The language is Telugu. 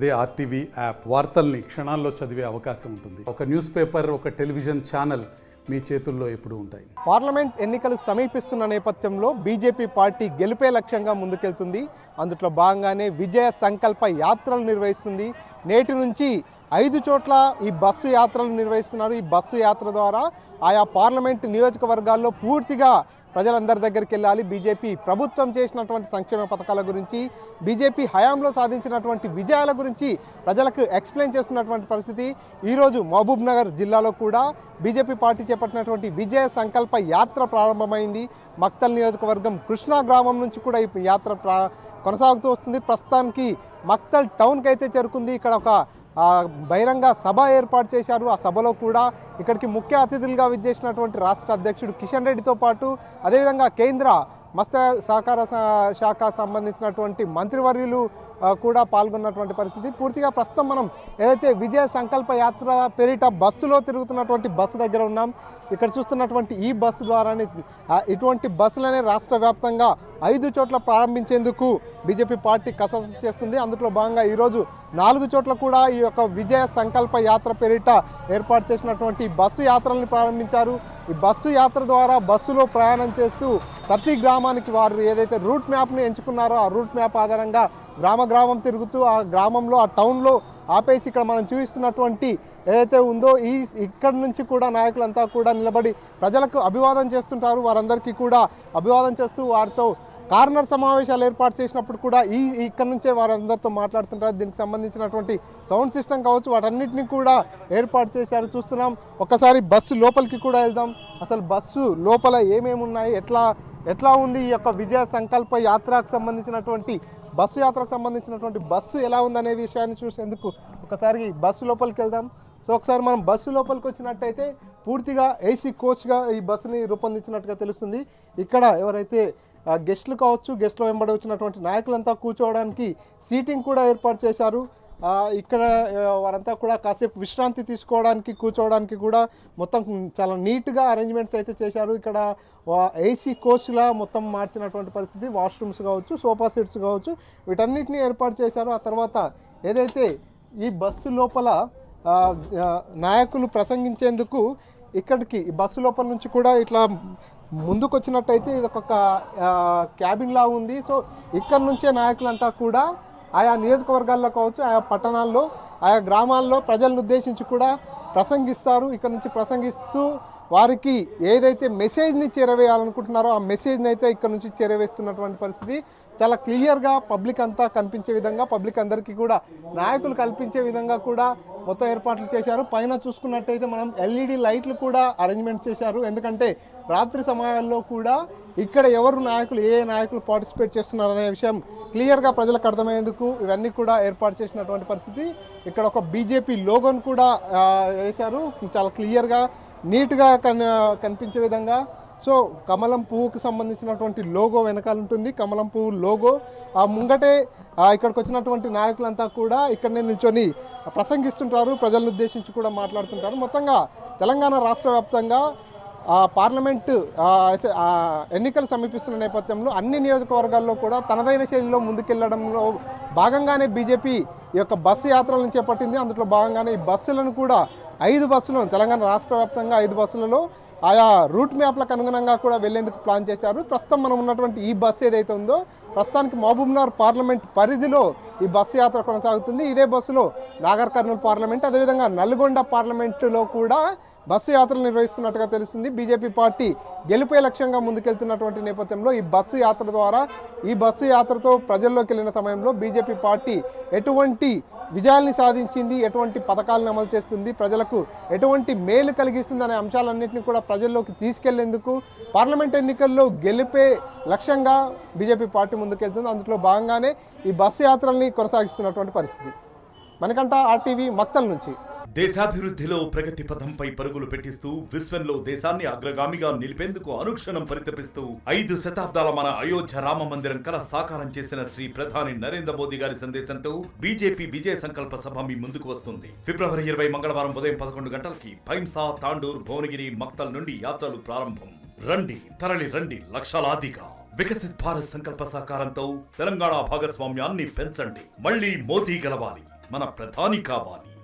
అదే ఆర్టీవీ యాప్ వార్తల్ని క్షణాల్లో చదివే అవకాశం ఉంటుంది. ఒక న్యూస్ పేపర్, ఒక టెలివిజన్ ఛానల్ మీ చేతుల్లో ఎప్పుడూ ఉంటాయి. పార్లమెంట్ ఎన్నికలు సమీపిస్తున్న నేపథ్యంలో బీజేపీ పార్టీ గెలుపే లక్ష్యంగా ముందుకెళ్తుంది. అందులో భాగంగానే విజయ సంకల్ప యాత్రలు నిర్వహిస్తుంది. నేటి నుంచి 5 చోట్ల ఈ బస్సు యాత్రలు నిర్వహిస్తున్నారు. ఈ బస్సు యాత్ర ద్వారా ఆయా పార్లమెంట్ నియోజకవర్గాల్లో పూర్తిగా ప్రజలందరి దగ్గరికి వెళ్ళాలి. బీజేపీ ప్రభుత్వం చేసినటువంటి సంక్షేమ పథకాల గురించి, బీజేపీ హయాంలో సాధించినటువంటి విజయాల గురించి ప్రజలకు ఎక్స్ప్లెయిన్ చేస్తున్నటువంటి పరిస్థితి. ఈరోజు మహబూబ్ నగర్ జిల్లాలో కూడా బీజేపీ పార్టీ చేపట్టినటువంటి విజయ సంకల్ప యాత్ర ప్రారంభమైంది. మక్తల్ నియోజకవర్గం కృష్ణా గ్రామం నుంచి కూడా ఈ యాత్ర కొనసాగుతూ వస్తుంది. ప్రస్తుతానికి మక్తల్ టౌన్కి అయితే చేరుకుంది. ఇక్కడ ఒక బహిరంగ సభ ఏర్పాటు చేశారు. ఆ సభలో కూడా ఇక్కడికి ముఖ్య అతిథులుగా విచ్చేసినటువంటి రాష్ట్ర అధ్యక్షుడు కిషన్ రెడ్డితో పాటు అదేవిధంగా కేంద్ర మత్స్య సహకార శాఖ సంబంధించినటువంటి మంత్రివర్యులు కూడా పాల్గొన్నటువంటి పరిస్థితి. పూర్తిగా ప్రస్తుతం మనం ఏదైతే విజయ సంకల్ప యాత్ర పేరిట బస్సులో తిరుగుతున్నటువంటి బస్సు దగ్గర ఉన్నాం. ఇక్కడ చూస్తున్నటువంటి ఈ బస్సు ద్వారానే ఇటువంటి బస్సులనే రాష్ట్ర వ్యాప్తంగా 5 చోట్ల ప్రారంభించేందుకు బీజేపీ పార్టీ కసరత్తు చేస్తుంది. అందులో భాగంగా ఈరోజు 4 చోట్ల కూడా ఈ యొక్క విజయ సంకల్ప యాత్ర పేరిట ఏర్పాటు చేసినటువంటి బస్సు యాత్రల్ని ప్రారంభించారు. ఈ బస్సు యాత్ర ద్వారా బస్సులో ప్రయాణం చేస్తూ ప్రతి గ్రామానికి వారు ఏదైతే రూట్ మ్యాప్ని ఎంచుకున్నారో ఆ రూట్ మ్యాప్ ఆధారంగా గ్రామం తిరుగుతూ ఆ గ్రామంలో ఆ టౌన్లో ఆపేసి ఇక్కడ మనం చూపిస్తున్నటువంటి ఏదైతే ఉందో ఇక్కడ నుంచి కూడా నాయకులంతా కూడా నిలబడి ప్రజలకు అభివాదం చేస్తుంటారు. వారందరికీ కూడా అభివాదం చేస్తూ వారితో కార్నర్ సమావేశాలు ఏర్పాటు చేసినప్పుడు కూడా ఇక్కడ నుంచే వారందరితో మాట్లాడుతుంటారు. దీనికి సంబంధించినటువంటి సౌండ్ సిస్టమ్ కావచ్చు, వాటన్నిటిని కూడా ఏర్పాటు చేశారు. చూస్తున్నాం. ఒక్కసారి బస్సు లోపలికి కూడా వెళ్దాం. అసలు బస్సు లోపల ఏమేమి ఉన్నాయి, ఎట్లా ఉంది ఈ యొక్క విజయ సంకల్ప యాత్రకు సంబంధించినటువంటి బస్సు ఎలా ఉందనే విషయాన్ని చూసేందుకు ఒకసారి బస్సు లోపలికి వెళ్దాం. సో ఒకసారి మనం బస్సు లోపలికి వచ్చినట్టయితే పూర్తిగా ఏసీ కోచ్గా ఈ బస్సుని రూపొందించినట్టుగా తెలుస్తుంది. ఇక్కడ ఎవరైతే గెస్టులు కావచ్చు, గెస్టులు వెంబడి వచ్చినటువంటి నాయకులంతా కూర్చోవడానికి సీటింగ్ కూడా ఏర్పాటు చేశారు. ఇక్కడ వారంతా కూడా కాసేపు విశ్రాంతి తీసుకోవడానికి, కూర్చోవడానికి కూడా మొత్తం చాలా నీట్గా అరేంజ్మెంట్స్ అయితే చేశారు. ఇక్కడ ఏసీ కోచ్లా మొత్తం మార్చినటువంటి పరిస్థితి. వాష్రూమ్స్ కావచ్చు, సోఫా సెట్స్ కావచ్చు, వీటన్నిటిని ఏర్పాటు చేశారు. ఆ తర్వాత ఏదైతే ఈ బస్సు లోపల నాయకులు ప్రసంగించేందుకు ఇక్కడికి బస్సు లోపల నుంచి కూడా ఇట్లా ముందుకు వచ్చినట్టయితే ఇది ఒక క్యాబిన్ లా ఉంది. సో ఇక్కడ నుంచే నాయకులంతా కూడా ఆయా నియోజకవర్గాల్లో కావచ్చు, ఆయా పట్టణాల్లో, ఆయా గ్రామాల్లో ప్రజలను ఉద్దేశించి కూడా ప్రసంగిస్తారు. ఇక్కడ నుంచి ప్రసంగిస్తూ వారికి ఏదైతే మెసేజ్ని చేరవేయాలనుకుంటున్నారో ఆ మెసేజ్ని అయితే ఇక్కడ నుంచి చేరవేస్తున్నటువంటి పరిస్థితి. చాలా క్లియర్గా పబ్లిక్ అంతా కనిపించే విధంగా, పబ్లిక్ అందరికీ కూడా నాయకులు కల్పించే విధంగా కూడా మొత్తం ఏర్పాట్లు చేశారు. పైన చూసుకున్నట్టయితే మనం ఎల్ఈడి లైట్లు కూడా అరేంజ్మెంట్ చేశారు. ఎందుకంటే రాత్రి సమయాల్లో కూడా ఇక్కడ ఎవరు నాయకులు, ఏ నాయకులు పార్టిసిపేట్ చేస్తున్నారనే విషయం క్లియర్గా ప్రజలకు అర్థమయ్యేందుకు ఇవన్నీ కూడా ఏర్పాటు చేసినటువంటి పరిస్థితి. ఇక్కడ ఒక బీజేపీ లోగోను కూడా వేశారు. చాలా క్లియర్గా నీట్గా కనిపించే విధంగా. సో కమలం పువ్వుకి సంబంధించినటువంటి లోగో వెనకాల ఉంటుంది. కమలం పువ్వు లోగో ఆ ముంగటే ఇక్కడికి వచ్చినటువంటి నాయకులంతా కూడా ఇక్కడనే నిల్చొని ప్రసంగిస్తుంటారు, ప్రజలను ఉద్దేశించి కూడా మాట్లాడుతుంటారు. మొత్తంగా తెలంగాణ రాష్ట్ర వ్యాప్తంగా పార్లమెంటు ఎన్నికలు సమీపిస్తున్న నేపథ్యంలో అన్ని నియోజకవర్గాల్లో కూడా తనదైన శైలిలో ముందుకెళ్లడంలో భాగంగానే బీజేపీ ఈ యొక్క బస్సు యాత్రలను చేపట్టింది. అందులో భాగంగానే ఈ బస్సులను కూడా 5 బస్సులను తెలంగాణ రాష్ట్ర వ్యాప్తంగా 5 బస్సులలో ఆయా రూట్ మ్యాప్లకు అనుగుణంగా కూడా వెళ్లేందుకు ప్లాన్ చేశారు. ప్రస్తుతం మనం ఉన్నటువంటి ఈ బస్సు ఏదైతే ఉందో ప్రస్తుతానికి మహబూబ్ నగర్ పార్లమెంట్ పరిధిలో ఈ బస్సు యాత్ర కొనసాగుతుంది. ఇదే బస్సులో నాగర్ కర్నూలు పార్లమెంట్, అదేవిధంగా నల్గొండ పార్లమెంటులో కూడా బస్సు యాత్రలు నిర్వహిస్తున్నట్టుగా తెలుస్తుంది. బీజేపీ పార్టీ గెలుపే లక్ష్యంగా ముందుకెళ్తున్నటువంటి నేపథ్యంలో ఈ బస్సు యాత్ర ద్వారా, ఈ బస్సు యాత్రతో ప్రజల్లోకి వెళ్ళిన సమయంలో బీజేపీ పార్టీ ఎటువంటి విజయాల్ని సాధించింది, ఎటువంటి పథకాలను అమలు చేస్తుంది, ప్రజలకు ఎటువంటి మేలు కలిగిస్తుంది అనే అంశాలన్నింటినీ కూడా ప్రజల్లోకి తీసుకెళ్లేందుకు పార్లమెంట్ ఎన్నికల్లో గెలిపే లక్ష్యంగా బీజేపీ పార్టీ ముందుకెళ్తుంది. అందులో భాగంగానే ఈ బస్సు యాత్రల్ని కొనసాగిస్తున్నటువంటి పరిస్థితి. మనకంట ఆర్టీవీ మక్తల్ నుంచి. దేశాభివృద్ధిలో ప్రగతి పథంపై పరుగులు పెట్టిస్తూ విశ్వంలో దేశాన్ని అగ్రగామిగా నిలిపేందుకు అనుక్షణం పరితపిస్తూ 5 శతాబ్దాల మన అయోధ్య రామ మందిరం కల సాకారం చేసిన శ్రీ ప్రధాని నరేంద్ర మోదీ గారి సందేశంతో బీజేపీ విజయ సంకల్ప సభ మీ ముందుకు వస్తుంది. ఫిబ్రవరి 20 మంగళవారం ఉదయం 11 గంటలకి భైంసా, తాండూర్, భువనగిరి, మక్తల్ నుండి యాత్రలు ప్రారంభం. రండి, తరలి రండి లక్షలాదిగా. వికసిత్ భారత్ సంకల్ప సాకారంతో తెలంగాణ భాగస్వామ్యాన్ని పెంచండి. మళ్ళీ మోదీ గెలవాలి, మన ప్రధాని కావాలి.